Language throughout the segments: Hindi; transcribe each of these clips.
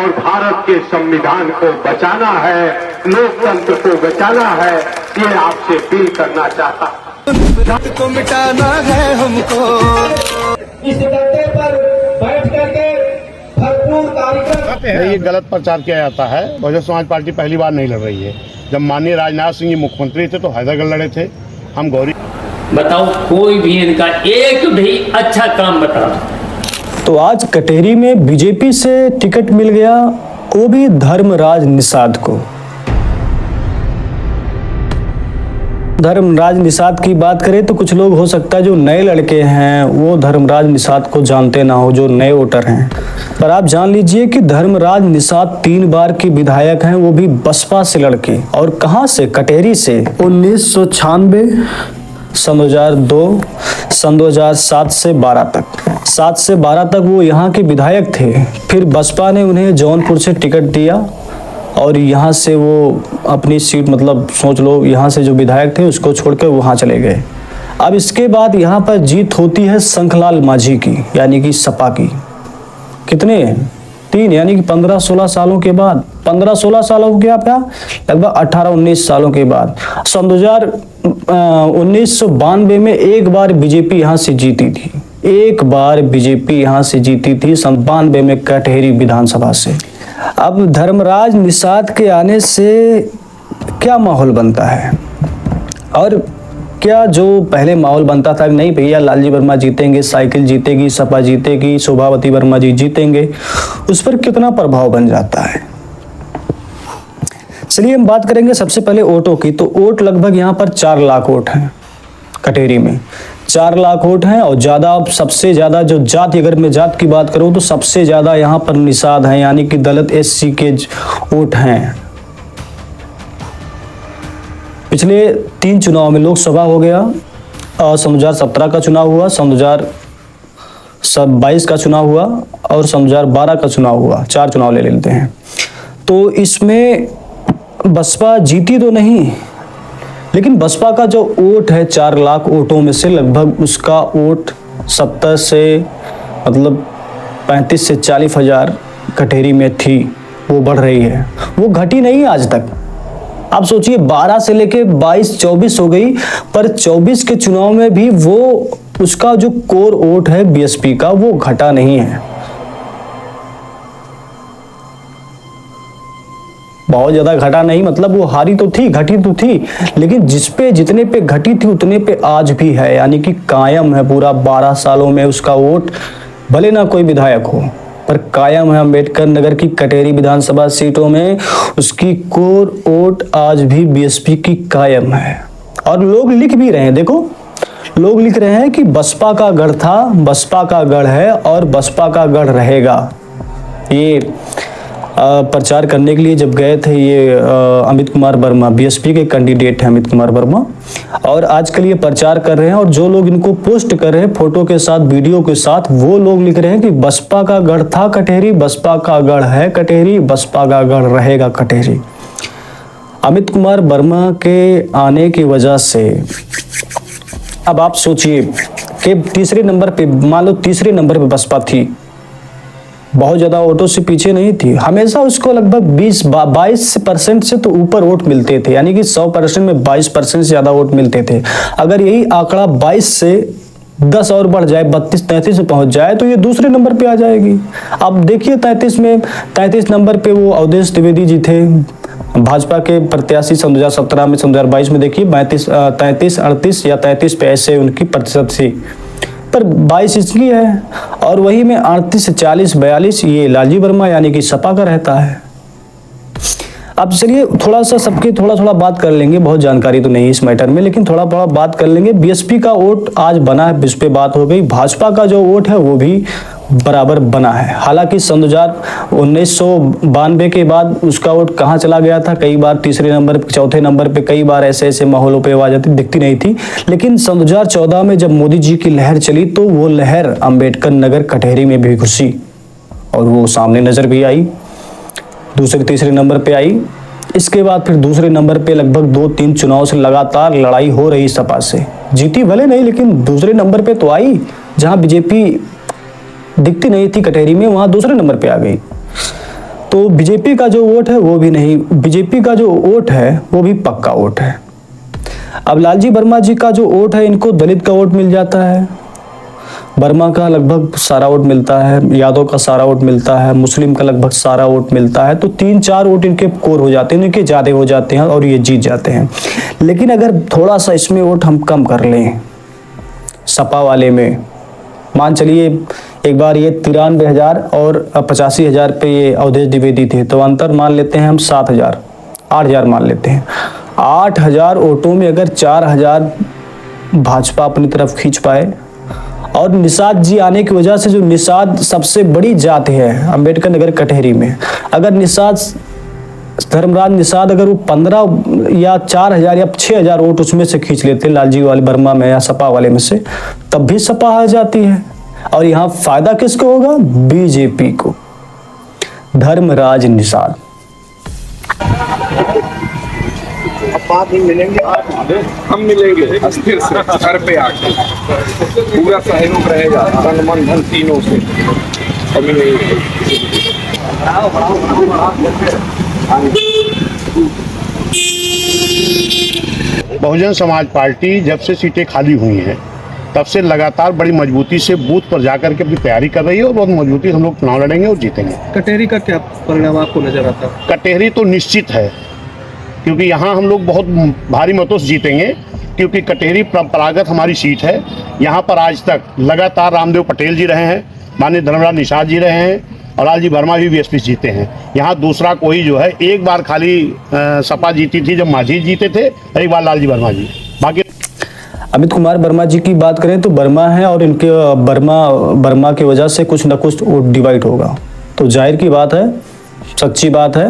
और भारत के संविधान को बचाना है, लोकतंत्र को बचाना है, ये आपसे अपील करना चाहता हूं। को मिटाना है हमको। इस गड्ढे पर बैठ करके भरपूर कार्यक्रम। ये गलत प्रचार किया जाता है। बहुजन समाज पार्टी पहली बार नहीं लड़ रही है। जब माननीय राजनाथ सिंह जी मुख्यमंत्री थे तो हैदरगढ़ लड़े थे। हम गौरी बताओ, कोई भी इनका एक भी अच्छा काम बताओ। तो आज कटेरी में बीजेपी से टिकट मिल गया, वो भी धर्मराज निषाद को। धर्मराज निषाद की बात करें तो कुछ लोग हो सकता है जो नए लड़के हैं वो धर्मराज निषाद को जानते ना हो, जो नए वोटर हैं। पर आप जान लीजिए कि धर्मराज निषाद 3 बार के विधायक हैं, वो भी बसपा से लड़के। और कहां से? कटेरी से। 1996, सन 2002, सन 2007 से 12 तक। 7 से 12 तक वो यहाँ के विधायक थे। फिर बसपा ने उन्हें जौनपुर से टिकट दिया और यहाँ से वो अपनी सीट, मतलब सोच लो यहाँ से जो विधायक थे उसको छोड़कर वहाँ चले गए। अब इसके बाद यहाँ पर जीत होती है शंखलाल माझी की, यानी कि सपा की। कितने? 3, यानी कि 15-16 सालों के बाद। 15-16 सालों के क्या, लगभग 18-19 सालों के बाद। सन 1992 में एक बार बीजेपी यहाँ से जीती थी। एक बार बीजेपी यहाँ से जीती थी सन 92 में कटहरी विधानसभा से। अब धर्मराज निषाद के आने से क्या माहौल बनता है, और क्या जो पहले माहौल बनता था नहीं भैया लालजी वर्मा जीतेंगे, साइकिल जीतेगी, सपा जीतेगी, शोभावती वर्मा जी जीतेंगे, उस पर कितना प्रभाव बन जाता है। चलिए हम बात करेंगे सबसे पहले वोटों की। तो वोट लगभग यहाँ पर 4 लाख वोट हैं कटेरी में। 4 लाख वोट हैं। और ज्यादा, सबसे ज्यादा जो जाति, अगर मैं जात की बात करूं तो सबसे ज्यादा यहाँ पर निषाद हैं, यानी कि दलित SC के वोट हैं। पिछले 3 चुनाव में लोकसभा हो गया और सन 2017 का चुनाव हुआ, सन 2022 का चुनाव हुआ और सन 2012 का चुनाव हुआ। 4 चुनाव ले लेते हैं। तो इसमें बसपा जीती तो नहीं, लेकिन बसपा का जो वोट है 4 लाख वोटों में से लगभग उसका वोट 70 से मतलब 35 से 40 हजार कटेरी में थी, वो बढ़ रही है, वो घटी नहीं आज तक। आप सोचिए 12 से लेके 22-24 हो गई, पर 24 के चुनाव में भी वो उसका जो कोर वोट है BSP का वो घटा नहीं है। बहुत ज्यादा घटा नहीं, मतलब वो हारी तो थी, घटी तो थी, लेकिन जितने पे घटी थी उतने पे आज भी है, यानी कि कायम है। पूरा 12 सालों में उसका वोट, भले ना कोई विधायक हो, पर कायम है। अम्बेडकर नगर की कटेरी विधानसभा सीटों में उसकी कोर वोट आज भी BSP की कायम है। और लोग लिख भी रहे हैं, देखो लोग लिख रहे हैं कि बसपा का गढ़ था, बसपा का गढ़ है और बसपा का गढ़ रहेगा। ये प्रचार करने के लिए जब गए थे ये अमित कुमार वर्मा, BSP के कैंडिडेट हैं अमित कुमार वर्मा, और आजकल ये प्रचार कर रहे हैं। और जो लोग इनको पोस्ट कर रहे हैं फोटो के साथ, वीडियो के साथ, वो लोग लिख रहे हैं कि बसपा का गढ़ था कटेरी, बसपा का गढ़ है कटेरी, बसपा का गढ़ रहेगा कटेरी। अमित कुमार वर्मा के आने की वजह से अब आप सोचिए कि तीसरे नंबर पे, मान लो तीसरे नंबर पे बसपा थी, बहुत ज्यादा वोटों से पीछे नहीं थी। हमेशा उसको लगभग 22% से तो ऊपर वोट मिलते थे, यानी कि 100% में 22% से ज्यादा वोट मिलते थे। अगर यही आंकड़ा 22 से 10 और बढ़ जाए, 32-33 पे पहुंच जाए, तो ये दूसरे नंबर पे आ जाएगी। अब देखिए 33 नंबर पे वो अवधेश द्विवेदी जी थे, भाजपा के प्रत्याशी सन 2017 में, सन 2022 में देखिए 33, 38 या 33 पे ऐसे उनकी प्रतिशत थी, पर 22 इसकी है। और वही में 38 से 40-42 ये लालजी वर्मा यानी कि सपा का रहता है। अब चलिए थोड़ा सा सबके थोड़ा बात कर लेंगे, बहुत जानकारी तो नहीं इस मैटर में, लेकिन थोड़ा बात कर लेंगे। BSP का वोट आज बना है, इस पे बात हो गई। भाजपा का जो वोट है वो भी बराबर बना है। हालांकि सन 1992 के बाद उसका वोट कहाँ चला गया था, कई बार तीसरे नंबर पे, चौथे नंबर पे, कई बार ऐसे माहौलों पे आवाज आती दिखती नहीं थी। लेकिन सन 2014 में जब मोदी जी की लहर चली तो वो लहर अम्बेडकर नगर कटेरी में भी घुसी और वो सामने नजर भी आई, दूसरे तीसरे नंबर पे आई। इसके बाद फिर दूसरे नंबर पे लगभग 2-3 चुनाव से लगातार लड़ाई हो रही सपा से, जीती भले नहीं लेकिन दूसरे नंबर पे तो आई। जहां बीजेपी दिखती नहीं थी कटेरी में, वहां दूसरे नंबर पे आ गई। तो बीजेपी का जो वोट है वो भी नहीं, बीजेपी का जो वोट है वो भी पक्का वोट है। अब लालजी वर्मा जी का जो वोट है, इनको दलित का वोट मिल जाता है, वर्मा का लगभग सारा वोट मिलता है, यादव का सारा वोट मिलता है, मुस्लिम का लगभग सारा वोट मिलता है, तो 3-4 वोट इनके कोर हो जाते हैं, इनके ज़्यादा हो जाते हैं और ये जीत जाते हैं। लेकिन अगर थोड़ा सा इसमें वोट हम कम कर लें, सपा वाले में मान चलिए एक बार ये 93,000 और 85,000 पे ये अवधेश द्विवेदी थे, तो अंतर मान लेते हैं हम 7,000, 8,000 मान लेते हैं। 8,000 वोटों में अगर 4,000 भाजपा अपनी तरफ खींच पाए, और निषाद जी आने की वजह से, जो निषाद सबसे बड़ी जात है अंबेडकर नगर कटहरी में, अगर निषाद धर्मराज निषाद अगर वो 15 या 4,000 या 6,000 वोट उसमें से खींच लेते लालजी वाले वर्मा में या सपा वाले में से, तब भी सपा आ जाती है। और यहाँ फायदा किसको होगा? बीजेपी को, धर्मराज निषाद। हम मिलेंगे अस्थिर से घर पे आके, पूरा सहयोग रहेगा, तन मन धन तीनों से। कभी नहीं। बहुजन समाज पार्टी जब से सीटें खाली हुई हैं तब से लगातार बड़ी मजबूती से बूथ पर जाकर के अपनी तैयारी कर रही है और बहुत मजबूती से हम लोग चुनाव लड़ेंगे और जीतेंगे। कटहरी का क्या परिणाम आपको नजर आता है? कटहरी तो निश्चित है, क्योंकि यहाँ हम लोग बहुत भारी मतों से जीतेंगे, क्योंकि कटहरी परंपरागत हमारी सीट है। यहाँ पर आज तक लगातार रामदेव पटेल जी रहे हैं, माननीय धर्मराज निषाद जी रहे हैं और लालजी वर्मा भी बीएसपी जीते हैं। यहाँ दूसरा कोई जो है, एक बार खाली सपा जीती थी जब माझी जीते थे, एक बार लालजी वर्मा जी। बाकी अमित कुमार वर्मा जी की बात करें तो वर्मा है और इनके वर्मा की वजह से कुछ न कुछ वोट डिवाइड होगा। तो जाहिर की बात है, सच्ची बात है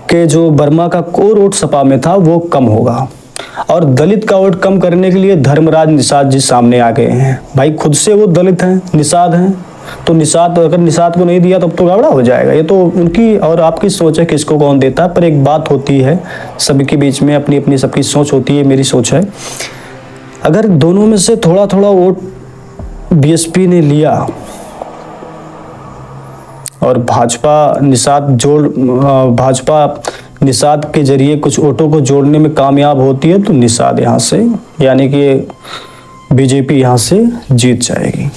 कि जो वर्मा का कोर वोट सपा में था वो कम होगा, और दलित का वोट कम करने के लिए धर्मराज निषाद जी सामने आ गए हैं। भाई खुद से वो दलित हैं, निषाद हैं, तो निषाद अगर निषाद को नहीं दिया तब तो गड़बड़ा हो जाएगा। ये तो उनकी और आपकी सोच है, किसको कौन देता है। पर एक बात होती है, सभी के बीच में अपनी अपनी सबकी सोच होती है, मेरी सोच है, अगर दोनों में से थोड़ा थोड़ा वोट बीएसपी ने लिया और भाजपा निषाद के जरिए कुछ वोटों को जोड़ने में कामयाब होती है, तो निषाद यहाँ से, यानी कि बीजेपी यहाँ से जीत जाएगी।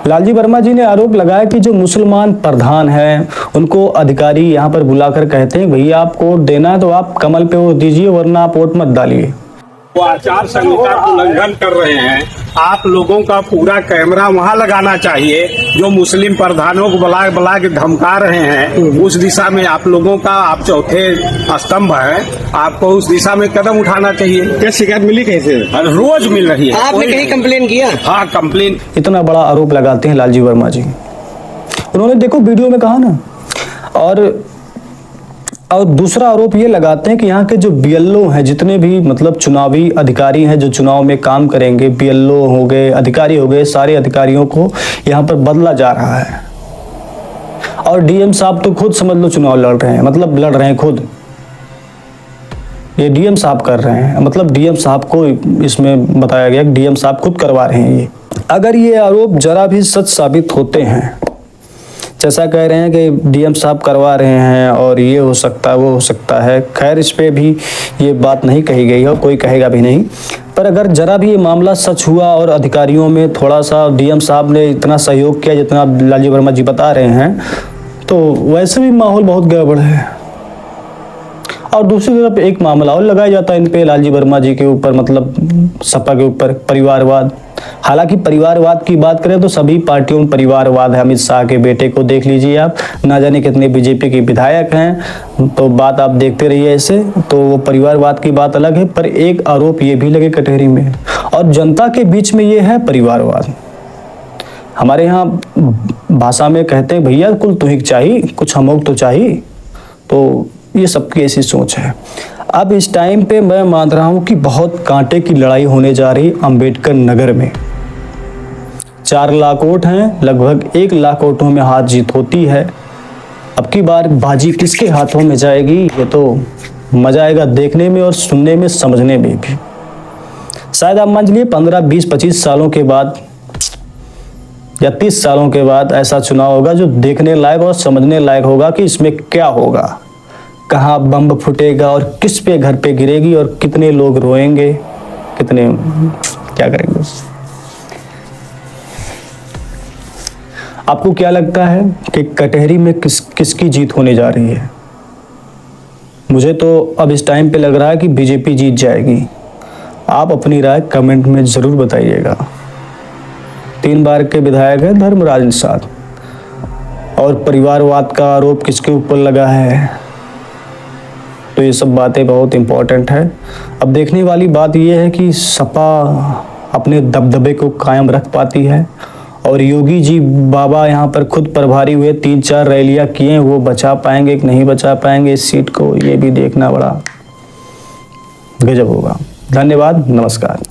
लालजी वर्मा जी ने आरोप लगाया कि जो मुसलमान प्रधान हैं उनको अधिकारी यहाँ पर बुलाकर कहते हैं, भैया आप वोट देना है तो आप कमल पे वोट दीजिए, वरना आप वोट मत डालिए। वो आचार संहिता का उल्लंघन कर रहे हैं। आप लोगों का पूरा कैमरा वहाँ लगाना चाहिए। जो मुस्लिम प्रधानों को बुला के धमका रहे हैं, उस दिशा में आप लोगों का, आप चौथे स्तंभ है, आपको उस दिशा में कदम उठाना चाहिए। क्या शिकायत मिली कैसे? रोज मिल रही है। आपने कहीं कंप्लेन किया? हाँ, कंप्लेन। इतना बड़ा आरोप लगाते हैं लालजी वर्मा जी। उन्होंने देखो वीडियो में कहा ना, और दूसरा आरोप ये लगाते हैं कि यहाँ के जो बीएलओ हैं, जितने भी मतलब चुनावी अधिकारी हैं जो चुनाव में काम करेंगे, बीएलओ हो गए, अधिकारी हो गए, सारे अधिकारियों को यहाँ पर बदला जा रहा है। और डीएम साहब तो खुद समझ लो चुनाव लड़ रहे हैं, मतलब लड़ रहे हैं खुद, ये डीएम साहब कर रहे हैं, मतलब डीएम साहब को इसमें बताया गया कि डीएम साहब खुद करवा रहे हैं ये। अगर ये आरोप जरा भी सच साबित होते हैं, जैसा कह रहे हैं कि डीएम साहब करवा रहे हैं और ये हो सकता है वो हो सकता है, खैर इस पे भी ये बात नहीं कही गई है, कोई कहेगा भी नहीं, पर अगर जरा भी ये मामला सच हुआ और अधिकारियों में थोड़ा सा डीएम साहब ने इतना सहयोग किया जितना लालजी वर्मा जी बता रहे हैं, तो वैसे भी माहौल बहुत गड़बड़ है। और दूसरी तरफ एक मामला और लगाया जाता है इन पे, लालजी वर्मा जी के ऊपर, मतलब सपा के ऊपर, परिवारवाद। हालांकि परिवारवाद की बात करें तो सभी पार्टियों में परिवारवाद है। अमित शाह के बेटे को देख लीजिए आप, ना जाने कितने बीजेपी के विधायक हैं, तो बात आप देखते रहिए ऐसे, तो वो परिवारवाद की बात अलग है। पर एक आरोप ये भी लगे कटहरी में, और जनता के बीच में ये है परिवारवाद। हमारे यहाँ भाषा में कहते हैं, भैया कुल तुहिक चाहिए, कुछ हमोक तो चाहिए। तो ये सबकी ऐसी सोच है। अब इस टाइम पे मैं मान रहा हूं कि बहुत कांटे की लड़ाई होने जा रही अंबेडकर नगर में। 4 लाख वोट हैं, लगभग 1 लाख वोटों में हार जीत होती है। अब की बार बाजी किसके हाथों में जाएगी, ये तो मजा आएगा देखने में और सुनने में, समझने में भी। शायद आप मान लीजिए 15, 20, 25 सालों के बाद या 30 सालों के बाद ऐसा चुनाव होगा जो देखने लायक और समझने लायक होगा कि इसमें क्या होगा, कहाँ बम फूटेगा और किस पे घर पे गिरेगी और कितने लोग रोएंगे, कितने क्या करेंगे। आपको क्या लगता है कि कटहरी में किसकी जीत होने जा रही है? मुझे तो अब इस टाइम पे लग रहा है कि बीजेपी जीत जाएगी। आप अपनी राय कमेंट में ज़रूर बताइएगा। 3 बार के विधायक है धर्मराज निषाद, और परिवारवाद का आरोप किसके ऊपर लगा है, तो ये सब बातें बहुत इम्पोर्टेंट है। अब देखने वाली बात यह है कि सपा अपने दबदबे को कायम रख पाती है, और योगी जी बाबा यहाँ पर खुद प्रभारी हुए, 3-4 रैलियाँ किए, वो बचा पाएंगे कि नहीं बचा पाएंगे इस सीट को, ये भी देखना बड़ा गजब होगा। धन्यवाद, नमस्कार।